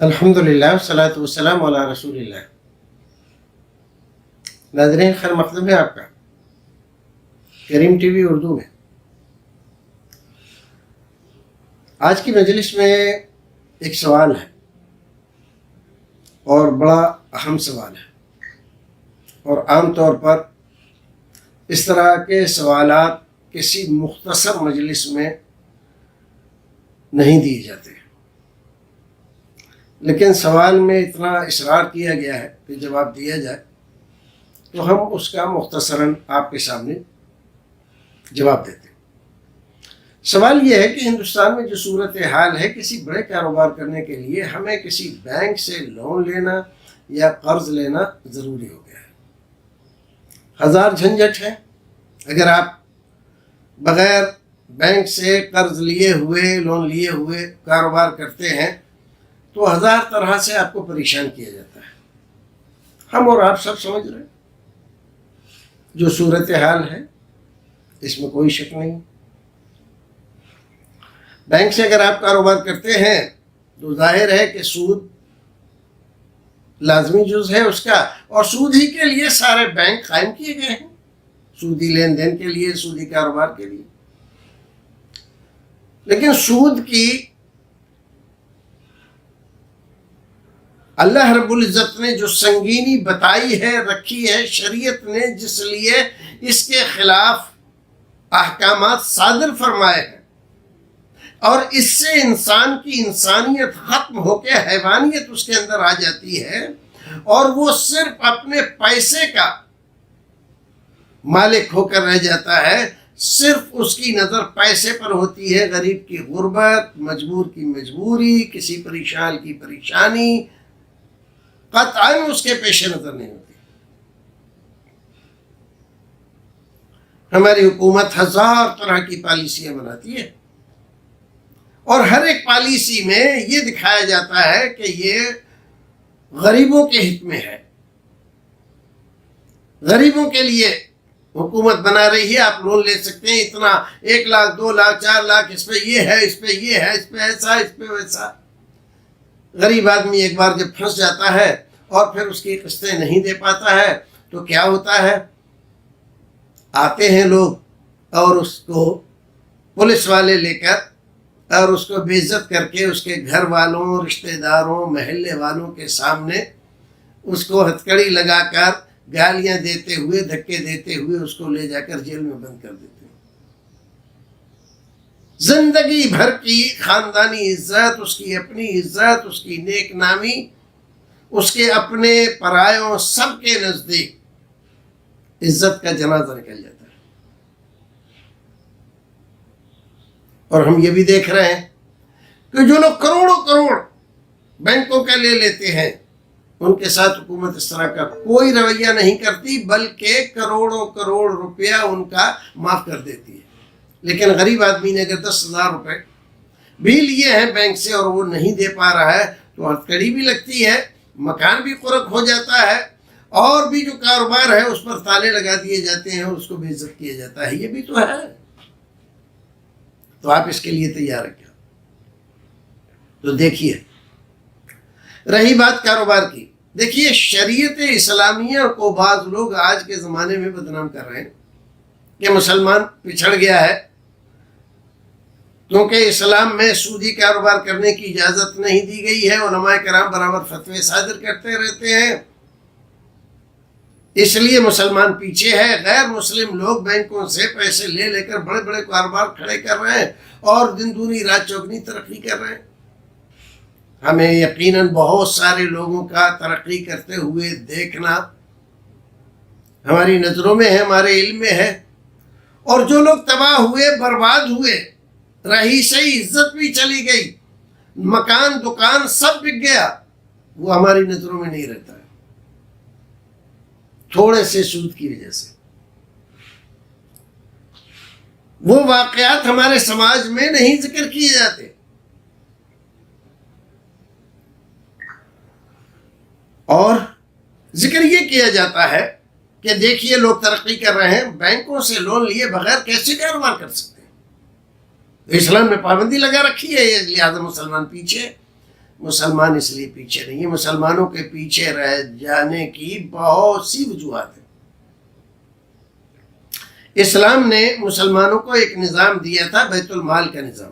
الحمدللہ والصلاۃ والسلام علی رسول اللہ۔ ناظرین، خیر مقدم ہے آپ کا کریم ٹی وی اردو میں۔ آج کی مجلس میں ایک سوال ہے اور بڑا اہم سوال ہے، اور عام طور پر اس طرح کے سوالات کسی مختصر مجلس میں نہیں دیے جاتے، لیکن سوال میں اتنا اصرار کیا گیا ہے کہ جواب دیا جائے تو ہم اس کا مختصراً آپ کے سامنے جواب دیتے ہیں۔ سوال یہ ہے کہ ہندوستان میں جو صورتحال ہے، کسی بڑے کاروبار کرنے کے لیے ہمیں کسی بینک سے لون لینا یا قرض لینا ضروری ہو گیا ہے۔ ہزار جھنجھٹ ہے۔ اگر آپ بغیر بینک سے قرض لیے ہوئے، لون لیے ہوئے کاروبار کرتے ہیں تو ہزار طرح سے آپ کو پریشان کیا جاتا ہے۔ ہم اور آپ سب سمجھ رہے ہیں جو صورتحال ہے، اس میں کوئی شک نہیں۔ بینک سے اگر آپ کاروبار کرتے ہیں تو ظاہر ہے کہ سود لازمی جز ہے اس کا، اور سود ہی کے لیے سارے بینک قائم کیے گئے ہیں، سودی لین دین کے لیے، سودی کاروبار کے لیے۔ لیکن سود کی اللہ رب العزت نے جو سنگینی بتائی ہے، رکھی ہے، شریعت نے جس لیے اس کے خلاف احکامات صادر فرمائے ہیں، اور اس سے انسان کی انسانیت ختم ہو کے حیوانیت اس کے اندر آ جاتی ہے، اور وہ صرف اپنے پیسے کا مالک ہو کر رہ جاتا ہے، صرف اس کی نظر پیسے پر ہوتی ہے۔ غریب کی غربت، مجبور کی مجبوری، کسی پریشان کی پریشانی قطعاً اس کے پیش نظر نہیں ہوتی۔ ہماری حکومت ہزار طرح کی پالیسیاں بناتی ہے، اور ہر ایک پالیسی میں یہ دکھایا جاتا ہے کہ یہ غریبوں کے حق میں ہے، غریبوں کے لیے حکومت بنا رہی ہے۔ آپ لون لے سکتے ہیں اتنا، 1 لاکھ 2 لاکھ 4 لاکھ، اس پہ یہ ہے، اس پہ یہ ہے، اس پہ ایسا، اس پہ ویسا۔ غریب آدمی ایک بار جب پھنس جاتا ہے اور پھر اس کی قسطیں نہیں دے پاتا ہے تو کیا ہوتا ہے؟ آتے ہیں لوگ اور اس کو پولیس والے لے کر اور اس کو بے عزت کر کے اس کے گھر والوں، رشتہ داروں، محلے والوں کے سامنے اس کو ہتھکڑی لگا کر گالیاں دیتے ہوئے، دھکے دیتے ہوئے اس کو لے جا کر جیل میں بند کر دیتے ہیں۔ زندگی بھر کی خاندانی عزت، اس کی اپنی عزت، اس کی نیک نامی، اس کے اپنے پرایوں سب کے نزدیک عزت کا جنازہ نکل جاتا ہے۔ اور ہم یہ بھی دیکھ رہے ہیں کہ جو لوگ کروڑوں کروڑ بینکوں کا لے لیتے ہیں، ان کے ساتھ حکومت اس طرح کا کوئی رویہ نہیں کرتی، بلکہ کروڑوں کروڑ روپیہ ان کا معاف کر دیتی ہے۔ لیکن غریب آدمی نے اگر 10,000 روپے بھی لیے ہیں بینک سے اور وہ نہیں دے پا رہا ہے تو ہتھکڑی بھی لگتی ہے، مکان بھی قرق ہو جاتا ہے، اور بھی جو کاروبار ہے اس پر تالے لگا دیے جاتے ہیں، اس کو بے عزت کیا جاتا ہے۔ یہ بھی تو ہے۔ تو آپ اس کے لیے تیار ہیں کیا؟ تو دیکھیے، رہی بات کاروبار کی، دیکھیے شریعت اسلامیہ کو بعض لوگ آج کے زمانے میں بدنام کر رہے ہیں کہ مسلمان پچھڑ گیا ہے، کیونکہ اسلام میں سودی کاروبار کرنے کی اجازت نہیں دی گئی ہے۔ علماء کرام برابر فتوے صادر کرتے رہتے ہیں، اس لیے مسلمان پیچھے ہے۔ غیر مسلم لوگ بینکوں سے پیسے لے لے کر بڑے بڑے کاروبار کھڑے کر رہے ہیں اور دن دونی رات چوگنی ترقی کر رہے ہیں۔ ہمیں یقیناً بہت سارے لوگوں کا ترقی کرتے ہوئے دیکھنا ہماری نظروں میں ہے، ہمارے علم میں ہے، اور جو لوگ تباہ ہوئے، برباد ہوئے، رہی سہی عزت بھی چلی گئی، مکان دکان سب بک گیا، وہ ہماری نظروں میں نہیں رہتا ہے، تھوڑے سے سود کی وجہ سے۔ وہ واقعات ہمارے سماج میں نہیں ذکر کیے جاتے، اور ذکر یہ کیا جاتا ہے کہ دیکھیے لوگ ترقی کر رہے ہیں، بینکوں سے لون لیے بغیر کیسے کاروبار کر سکتے ہیں؟ اسلام نے پابندی لگا رکھی ہے، لہٰذا مسلمان پیچھے۔ مسلمان اس لیے پیچھے نہیں ہے. مسلمانوں کے پیچھے رہ جانے کی بہت سی وجوہات ہیں. اسلام نے مسلمانوں کو ایک نظام دیا تھا، بیت المال کا نظام.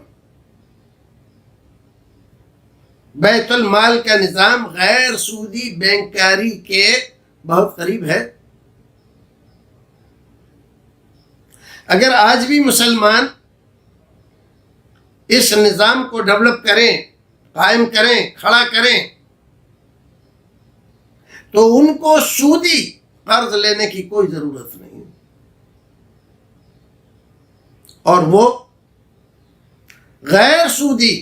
بیت المال کا نظام غیر سودی بینکاری کے بہت قریب ہے. اگر آج بھی مسلمان اس نظام کو ڈیولپ کریں، قائم کریں، کھڑا کریں، تو ان کو سودی قرض لینے کی کوئی ضرورت نہیں، اور وہ غیر سودی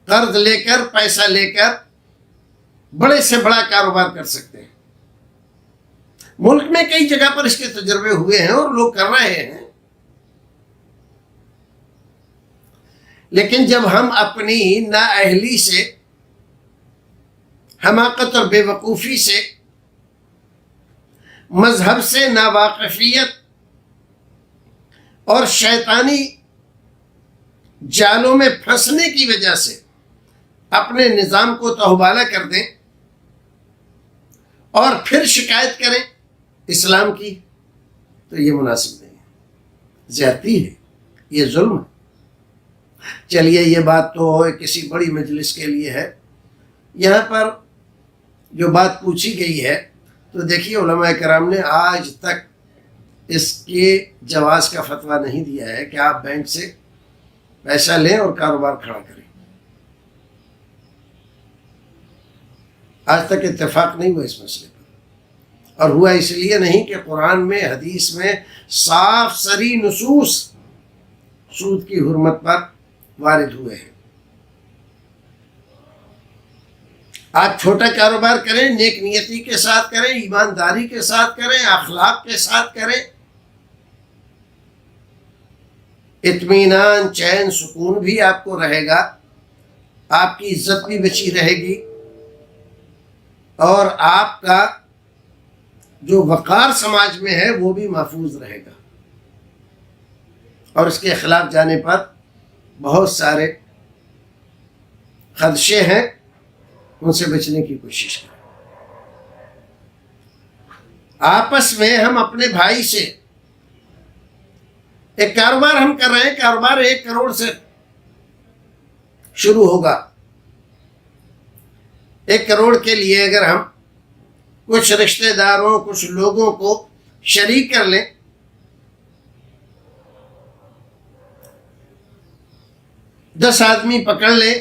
قرض لے کر، پیسہ لے کر بڑے سے بڑا کاروبار کر سکتے ہیں. ملک میں کئی جگہ پر اس کے تجربے ہوئے ہیں اور لوگ کر رہے ہیں. لیکن جب ہم اپنی نااہلی سے، حماقت اور بے وقوفی سے، مذہب سے ناواقفیت اور شیطانی جالوں میں پھنسنے کی وجہ سے اپنے نظام کو تہوبالہ کر دیں اور پھر شکایت کریں اسلام کی، تو یہ مناسب نہیں ہے، زیادتی ہے، یہ ظلم ہے. چلیے یہ بات تو کسی بڑی مجلس کے لیے ہے. یہاں پر جو بات پوچھی گئی ہے، تو دیکھیے علماء کرام نے آج تک اس کے جواز کا فتویٰ نہیں دیا ہے کہ آپ بینک سے پیسہ لیں اور کاروبار کھڑا کریں. آج تک اتفاق نہیں ہوا اس مسئلے پر، اور ہوا اس لیے نہیں کہ قرآن میں، حدیث میں صاف صریح نصوص سود کی حرمت پر وارد ہوئے ہیں. آپ چھوٹا کاروبار کریں، نیک نیتی کے ساتھ کریں، ایمانداری کے ساتھ کریں، اخلاق کے ساتھ کریں، اطمینان، چین، سکون بھی آپ کو رہے گا، آپ کی عزت بھی بچی رہے گی، اور آپ کا جو وقار سماج میں ہے وہ بھی محفوظ رہے گا. اور اس کے خلاف جانے پر بہت سارے خدشے ہیں، ان سے بچنے کی کوشش کریں. آپس میں ہم اپنے بھائی سے ایک کاروبار ہم کر رہے ہیں، کاروبار 1 کروڑ سے شروع ہوگا. 1 کروڑ کے لیے اگر ہم کچھ رشتہ داروں، کچھ لوگوں کو شریک کر لیں، 10 آدمی پکڑ لیں،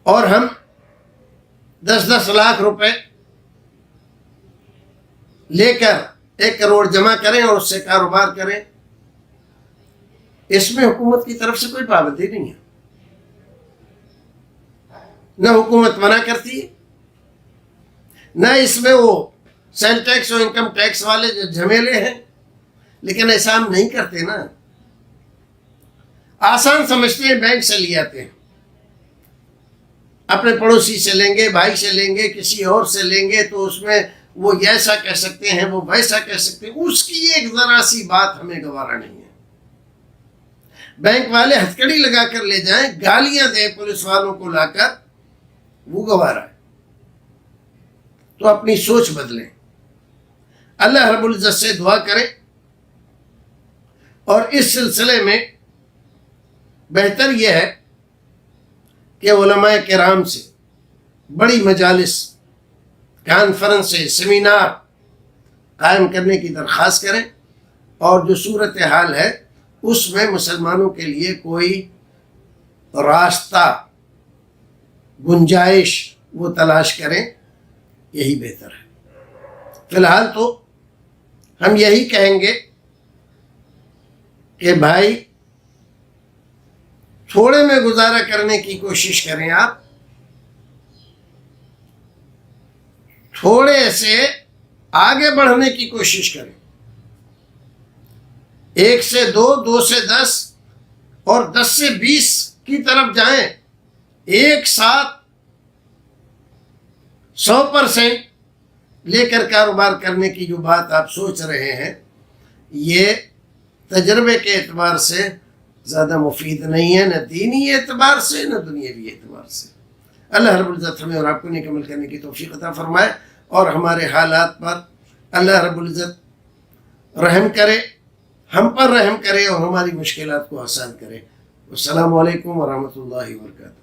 اور ہم 10 لاکھ روپے لے کر 1 کروڑ جمع کریں اور اس سے کاروبار کریں، اس میں حکومت کی طرف سے کوئی پابندی نہیں ہے. نہ حکومت منع کرتی ہے، نہ اس میں وہ سیل ٹیکس اور انکم ٹیکس والے جو جھمیلے ہیں. لیکن ایسا ہم نہیں کرتے نا. آسان سمجھتے ہیں، بینک سے لے آتے ہیں، اپنے پڑوسی سے لیں گے، بھائی سے لیں گے، کسی اور سے لیں گے، تو اس میں وہ ایسا کہہ سکتے ہیں، وہ ویسا کہہ سکتے ہیں. اس کی ایک ذرا سی بات ہمیں گوارا نہیں ہے. بینک والے ہتھکڑی لگا کر لے جائیں، گالیاں دیں پولیس والوں کو لا کر، وہ گوارا ہے. تو اپنی سوچ بدلیں، اللہ رب العزت سے دعا کریں، اور اس سلسلے میں بہتر یہ ہے کہ علماء کرام سے بڑی مجالس، کانفرنس، سیمینار قائم کرنے کی درخواست کریں، اور جو صورتحال ہے اس میں مسلمانوں کے لیے کوئی راستہ، گنجائش وہ تلاش کریں. یہی بہتر ہے. فی الحال تو ہم یہی کہیں گے کہ بھائی تھوڑے میں گزارا کرنے کی کوشش کریں، آپ تھوڑے سے آگے بڑھنے کی کوشش کریں. 1 سے 2، 2 سے 10 اور 10 سے 20 کی طرف جائیں. ایک ساتھ 100% لے کر کاروبار کرنے کی جو بات آپ سوچ رہے ہیں، یہ تجربے کے اعتبار سے زیادہ مفید نہیں ہے، نہ دینی اعتبار سے نہ دنیاوی اعتبار سے۔ اللہ رب العزت ہمیں اور آپ کو نیک عمل کرنے کی توفیق عطا فرمائے، اور ہمارے حالات پر اللہ رب العزت رحم کرے، ہم پر رحم کرے، اور ہماری مشکلات کو آسان کرے۔ السلام علیکم ورحمۃ اللہ وبرکاتہ۔